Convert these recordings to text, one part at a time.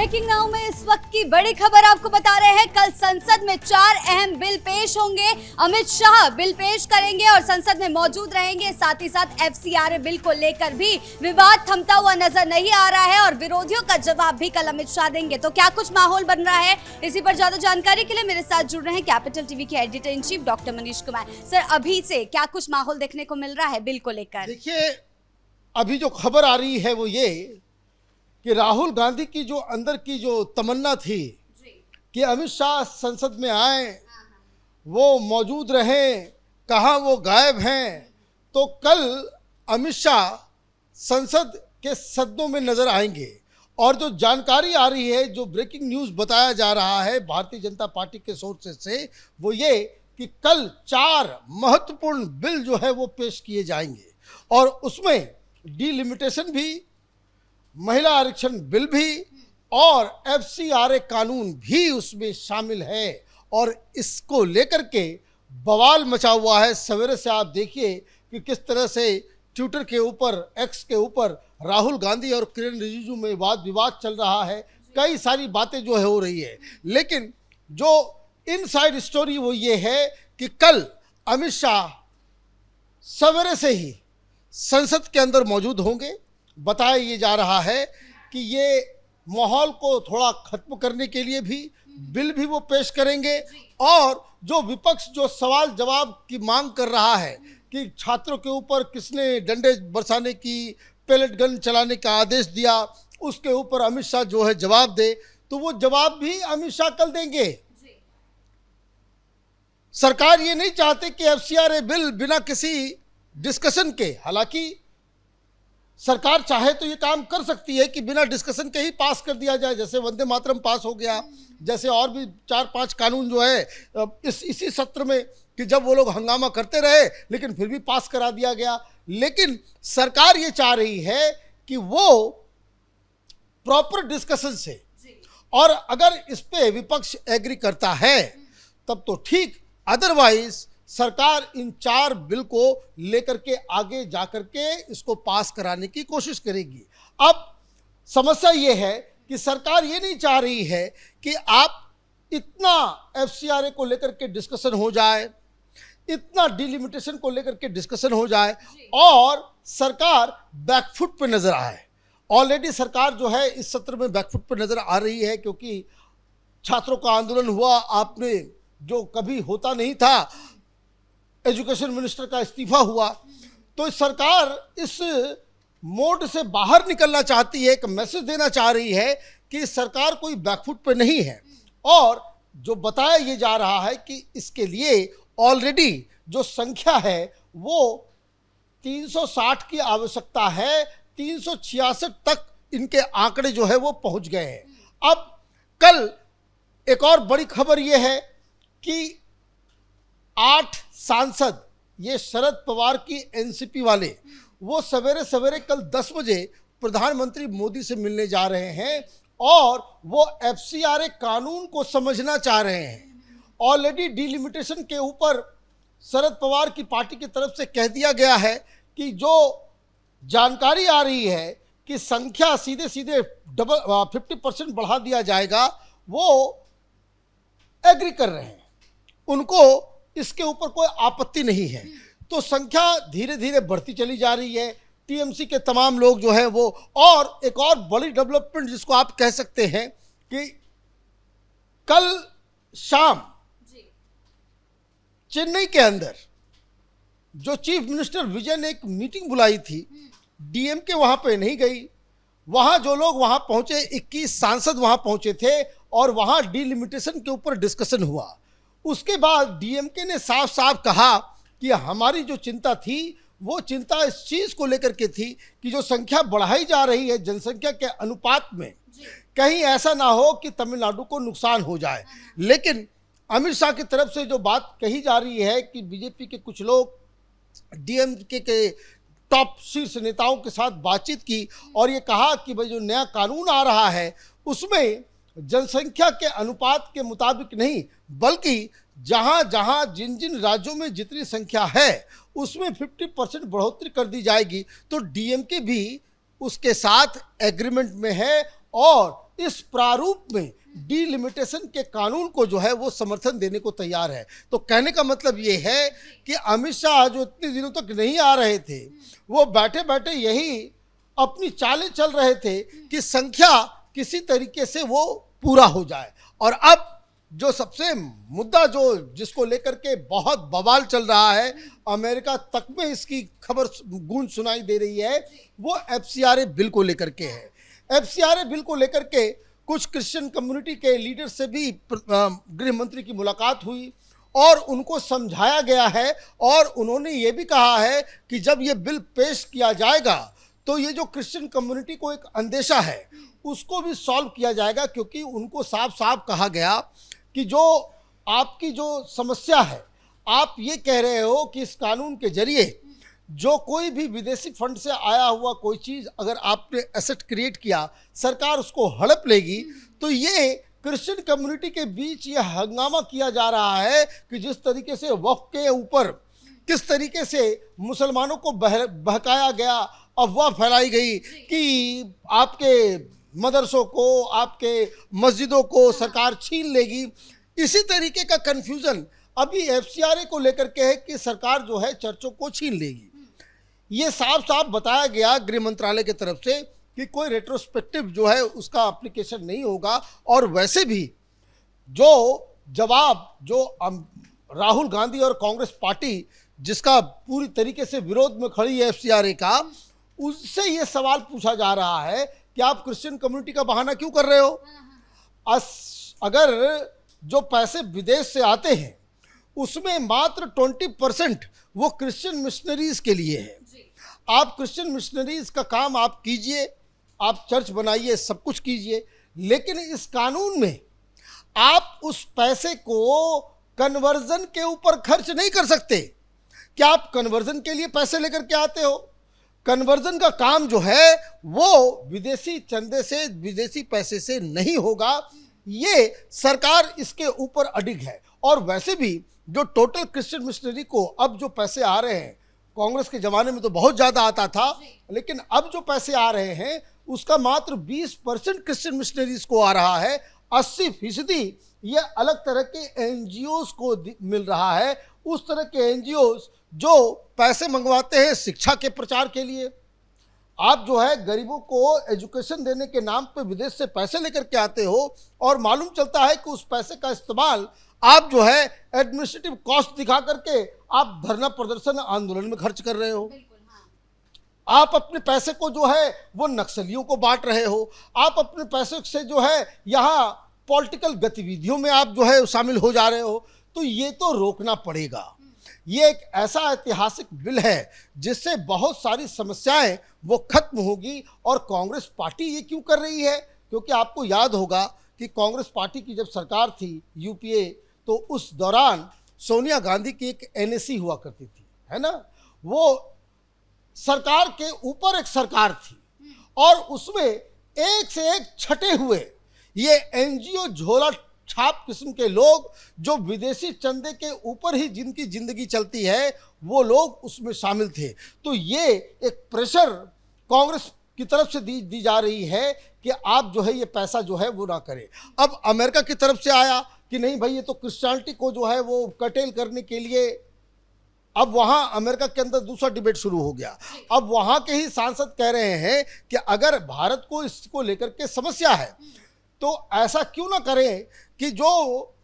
Breaking now में इस वक्त की बड़ी खबर आपको बता रहे हैं। कल संसद में 4 अहम बिल पेश होंगे। अमित शाह बिल पेश करेंगे और संसद में मौजूद रहेंगे। साथ ही साथ FCRA बिल को लेकर भी विवाद थमता हुआ नजर नहीं आ रहा है और विरोधियों का जवाब भी कल अमित शाह देंगे। तो क्या कुछ माहौल बन रहा है, इसी पर ज्यादा जानकारी के लिए मेरे साथ जुड़ रहे हैं कैपिटल टीवी के editor in chief doctor Manish Kumar. Sir, अभी से क्या कुछ माहौल देखने को मिल रहा है बिल को लेकर? देखिए, अभी जो खबर आ रही है वो ये कि राहुल गांधी की जो अंदर की जो तमन्ना थी कि अमित शाह संसद में आए, वो मौजूद रहें, कहाँ वो गायब हैं। तो कल अमित शाह संसद के सदनों में नजर आएंगे। और जो जानकारी आ रही है, जो ब्रेकिंग न्यूज़ बताया जा रहा है भारतीय जनता पार्टी के सोर्सेस से, वो ये कि कल 4 महत्वपूर्ण बिल जो है वो पेश किए जाएंगे और उसमें डिलिमिटेशन भी, महिला आरक्षण बिल भी और FCRA कानून भी उसमें शामिल है। और इसको लेकर के बवाल मचा हुआ है। सवेरे से आप देखिए कि किस तरह से ट्विटर के ऊपर, X के ऊपर राहुल गांधी और किरण रिजिजू में वाद विवाद चल रहा है। कई सारी बातें जो है हो रही है, लेकिन जो इनसाइड स्टोरी वो ये है कि कल अमित शाह सवेरे से ही संसद के अंदर मौजूद होंगे। बताया ये जा रहा है कि ये माहौल को थोड़ा खत्म करने के लिए भी बिल भी वो पेश करेंगे। और जो विपक्ष जो सवाल जवाब की मांग कर रहा है कि छात्रों के ऊपर किसने डंडे बरसाने की, पेलेट गन चलाने का आदेश दिया, उसके ऊपर अमित शाह जो है जवाब दे, तो वो जवाब भी अमित शाह कल देंगे। सरकार ये नहीं चाहते कि FCRA बिल बिना किसी डिस्कशन के, हालांकि सरकार चाहे तो ये काम कर सकती है कि बिना डिस्कशन के ही पास कर दिया जाए, जैसे वंदे मातरम पास हो गया, जैसे और भी 4-5 कानून जो है इसी सत्र में कि जब वो लोग हंगामा करते रहे लेकिन फिर भी पास करा दिया गया। लेकिन सरकार ये चाह रही है कि वो प्रॉपर डिस्कशन से, और अगर इस पे विपक्ष एग्री करता है तब तो ठीक, अदरवाइज सरकार इन 4 बिल को लेकर के आगे जाकर के इसको पास कराने की कोशिश करेगी। अब समस्या ये है कि सरकार ये नहीं चाह रही है कि आप इतना FCRA को लेकर के डिस्कशन हो जाए, इतना डिलिमिटेशन को लेकर के डिस्कशन हो जाए और सरकार बैकफुट पे नजर आए। ऑलरेडी सरकार जो है इस सत्र में बैकफुट पे नजर आ रही है, क्योंकि छात्रों का आंदोलन हुआ, आपने जो कभी होता नहीं था, एजुकेशन मिनिस्टर का इस्तीफा हुआ, तो सरकार इस मोड से बाहर निकलना चाहती है, एक मैसेज देना चाह रही है कि सरकार कोई बैकफुट पे नहीं है। और जो बताया ये जा रहा है कि इसके लिए ऑलरेडी जो संख्या है वो 360 की आवश्यकता है, 366 तक इनके आंकड़े जो है वो पहुंच गए हैं। अब कल एक और बड़ी खबर ये है कि 8 सांसद, ये शरद पवार की NCP वाले, वो सवेरे सवेरे कल 10 बजे प्रधानमंत्री मोदी से मिलने जा रहे हैं और वो FCRA कानून को समझना चाह रहे हैं। ऑलरेडी डिलिमिटेशन के ऊपर शरद पवार की पार्टी की तरफ से कह दिया गया है कि जो जानकारी आ रही है कि संख्या सीधे सीधे 50% बढ़ा दिया जाएगा, वो एग्री कर रहे हैं, उनको इसके ऊपर कोई आपत्ति नहीं है। तो संख्या धीरे धीरे बढ़ती चली जा रही है। TMC के तमाम लोग जो है वो, और एक और बड़ी डेवलपमेंट जिसको आप कह सकते हैं कि कल शाम चेन्नई के अंदर जो चीफ मिनिस्टर विजय ने एक मीटिंग बुलाई थी, DMK वहां पे नहीं गई। वहां जो लोग वहां पहुंचे, 21 सांसद वहां पहुंचे थे और वहां डिलिमिटेशन के ऊपर डिस्कशन हुआ। उसके बाद DMK ने साफ साफ कहा कि हमारी जो चिंता थी वो चिंता इस चीज़ को लेकर के थी कि जो संख्या बढ़ाई जा रही है जनसंख्या के अनुपात में, कहीं ऐसा ना हो कि तमिलनाडु को नुकसान हो जाए। लेकिन अमित शाह की तरफ से जो बात कही जा रही है कि BJP के कुछ लोग DMK के टॉप शीर्ष नेताओं के साथ बातचीत की और ये कहा कि भाई जो नया कानून आ रहा है उसमें जनसंख्या के अनुपात के मुताबिक नहीं, बल्कि जहां जहां जिन जिन राज्यों में जितनी संख्या है उसमें 50% बढ़ोतरी कर दी जाएगी। तो DMK भी उसके साथ एग्रीमेंट में है और इस प्रारूप में डिलिमिटेशन के कानून को जो है वो समर्थन देने को तैयार है। तो कहने का मतलब ये है कि अमित शाह जो इतने दिनों तक नहीं आ रहे थे, वो बैठे बैठे यही अपनी चालें चल रहे थे कि संख्या किसी तरीके से वो पूरा हो जाए। और अब जो सबसे मुद्दा जो जिसको लेकर के बहुत बवाल चल रहा है, अमेरिका तक में इसकी खबर गूंज सुनाई दे रही है, वो एफसीआरए बिल को लेकर के है। एफसीआरए बिल को लेकर के कुछ क्रिश्चियन कम्युनिटी के लीडर से भी गृह मंत्री की मुलाकात हुई और उनको समझाया गया है और उन्होंने ये भी कहा है कि जब ये बिल पेश किया जाएगा तो ये जो क्रिश्चियन कम्युनिटी को एक अंदेशा है उसको भी सॉल्व किया जाएगा, क्योंकि उनको साफ साफ कहा गया कि जो आपकी जो समस्या है, आप ये कह रहे हो कि इस कानून के जरिए जो कोई भी विदेशी फंड से आया हुआ कोई चीज़ अगर आपने एसेट क्रिएट किया, सरकार उसको हड़प लेगी। तो ये क्रिश्चियन कम्युनिटी के बीच ये हंगामा किया जा रहा है कि जिस तरीके से वक्फ के ऊपर किस तरीके से मुसलमानों को बहकाया गया, अफवाह फैलाई गई कि आपके मदरसों को, आपके मस्जिदों को सरकार छीन लेगी। इसी तरीके का कन्फ्यूज़न अभी एफसीआरए को लेकर के है कि सरकार जो है चर्चों को छीन लेगी। ये साफ साफ बताया गया गृह मंत्रालय की तरफ से कि कोई रेट्रोस्पेक्टिव जो है उसका एप्लीकेशन नहीं होगा। और वैसे भी जो जवाब जो राहुल गांधी और कांग्रेस पार्टी जिसका पूरी तरीके से विरोध में खड़ी है एफसीआरए का, उससे ये सवाल पूछा जा रहा है कि आप क्रिश्चियन कम्युनिटी का बहाना क्यों कर रहे हो? अगर जो पैसे विदेश से आते हैं उसमें मात्र 20% वो क्रिश्चियन मिशनरीज के लिए है। आप क्रिश्चियन मिशनरीज का काम आप कीजिए, आप चर्च बनाइए, सब कुछ कीजिए, लेकिन इस कानून में आप उस पैसे को कन्वर्जन के ऊपर खर्च नहीं कर सकते। क्या आप कन्वर्जन के लिए पैसे लेकर के आते हो? कन्वर्जन का काम जो है वो विदेशी चंदे से, विदेशी पैसे से नहीं होगा। ये सरकार इसके ऊपर अडिग है। और वैसे भी जो टोटल क्रिश्चियन मिशनरी को अब जो पैसे आ रहे हैं, कांग्रेस के ज़माने में तो बहुत ज़्यादा आता था, लेकिन अब जो पैसे आ रहे हैं उसका मात्र 20% क्रिश्चियन मिशनरीज को आ रहा है। 80% ये अलग तरह के एनजीओज को मिल रहा है। उस तरह के एनजीओज जो पैसे मंगवाते हैं शिक्षा के प्रचार के लिए। आप जो है गरीबों को एजुकेशन देने के नाम पे विदेश से पैसे लेकर के आते हो और मालूम चलता है कि उस पैसे का इस्तेमाल आप जो है एडमिनिस्ट्रेटिव कॉस्ट दिखा करके आप धरना प्रदर्शन आंदोलन में खर्च कर रहे हो। आप अपने पैसे को जो है वो नक्सलियों को बांट रहे हो। आप अपने पैसे से जो है यहाँ पॉलिटिकल गतिविधियों में आप जो है शामिल हो जा रहे हो। तो ये तो रोकना पड़ेगा। ये एक ऐसा ऐतिहासिक बिल है जिससे बहुत सारी समस्याएं वो खत्म होगी। और कांग्रेस पार्टी ये क्यों कर रही है? क्योंकि आपको याद होगा कि कांग्रेस पार्टी की जब सरकार थी यूपीए, तो उस दौरान सोनिया गांधी की एक एनएसी हुआ करती थी, है ना। वो सरकार के ऊपर एक सरकार थी और उसमें एक से एक छटे हुए ये एनजीओ झोला छाप किस्म के लोग जो विदेशी चंदे के ऊपर ही जिनकी जिंदगी चलती है, वो लोग उसमें शामिल थे। तो ये एक प्रेशर कांग्रेस की तरफ से दी जा रही है कि आप जो है ये पैसा जो है वो ना करें। अब अमेरिका की तरफ से आया कि नहीं भाई, ये तो क्रिश्चियनिटी को जो है वो कटेल करने के लिए, अब वहाँ अमेरिका के अंदर दूसरा डिबेट शुरू हो गया। अब वहाँ के ही सांसद कह रहे हैं कि अगर भारत को इसको लेकर के समस्या है तो ऐसा क्यों ना करें कि जो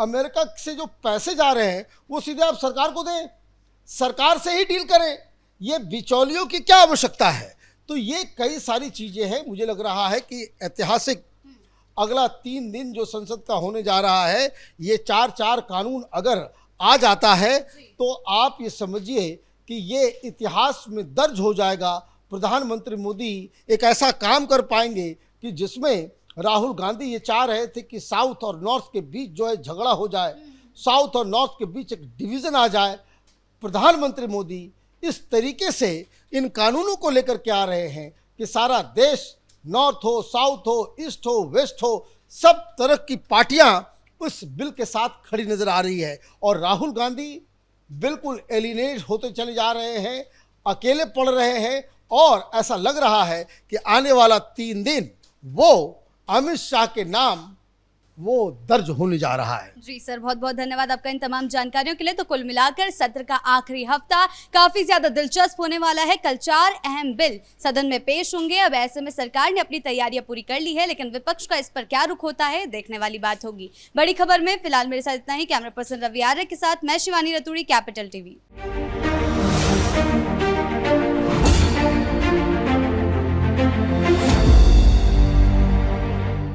अमेरिका से जो पैसे जा रहे हैं वो सीधे आप सरकार को दें, सरकार से ही डील करें। ये बिचौलियों की क्या आवश्यकता है? तो ये कई सारी चीज़ें हैं। मुझे लग रहा है कि ऐतिहासिक अगला 3 दिन जो संसद का होने जा रहा है, ये 4 कानून अगर आ जाता है तो आप ये समझिए कि ये इतिहास में दर्ज हो जाएगा। प्रधानमंत्री मोदी एक ऐसा काम कर पाएंगे कि जिसमें राहुल गांधी ये चाह रहे थे कि साउथ और नॉर्थ के बीच जो है झगड़ा हो जाए, साउथ और नॉर्थ के बीच एक डिवीज़न आ जाए। प्रधानमंत्री मोदी इस तरीके से इन कानूनों को लेकर के आ रहे हैं कि सारा देश, नॉर्थ हो, साउथ हो, ईस्ट हो, वेस्ट हो, सब तरह की पार्टियां उस बिल के साथ खड़ी नजर आ रही है। और राहुल गांधी बिल्कुल एलिनेट होते चले जा रहे हैं, अकेले पड़ रहे हैं। और ऐसा लग रहा है कि आने वाला 3 दिन वो अमित शाह के नाम वो दर्ज होने जा रहा है। जी सर, बहुत बहुत धन्यवाद आपका इन तमाम जानकारियों के लिए। तो कुल मिलाकर सत्र का आखिरी हफ्ता काफी ज्यादा दिलचस्प होने वाला है। कल 4 अहम बिल सदन में पेश होंगे। अब ऐसे में सरकार ने अपनी तैयारियां पूरी कर ली है, लेकिन विपक्ष का इस पर क्या रुख होता है, देखने वाली बात होगी। बड़ी खबर में फिलहाल मेरे साथ इतना ही। कैमरा पर्सन रवि आर्य के साथ मैं शिवानी रतूड़ी, कैपिटल टीवी।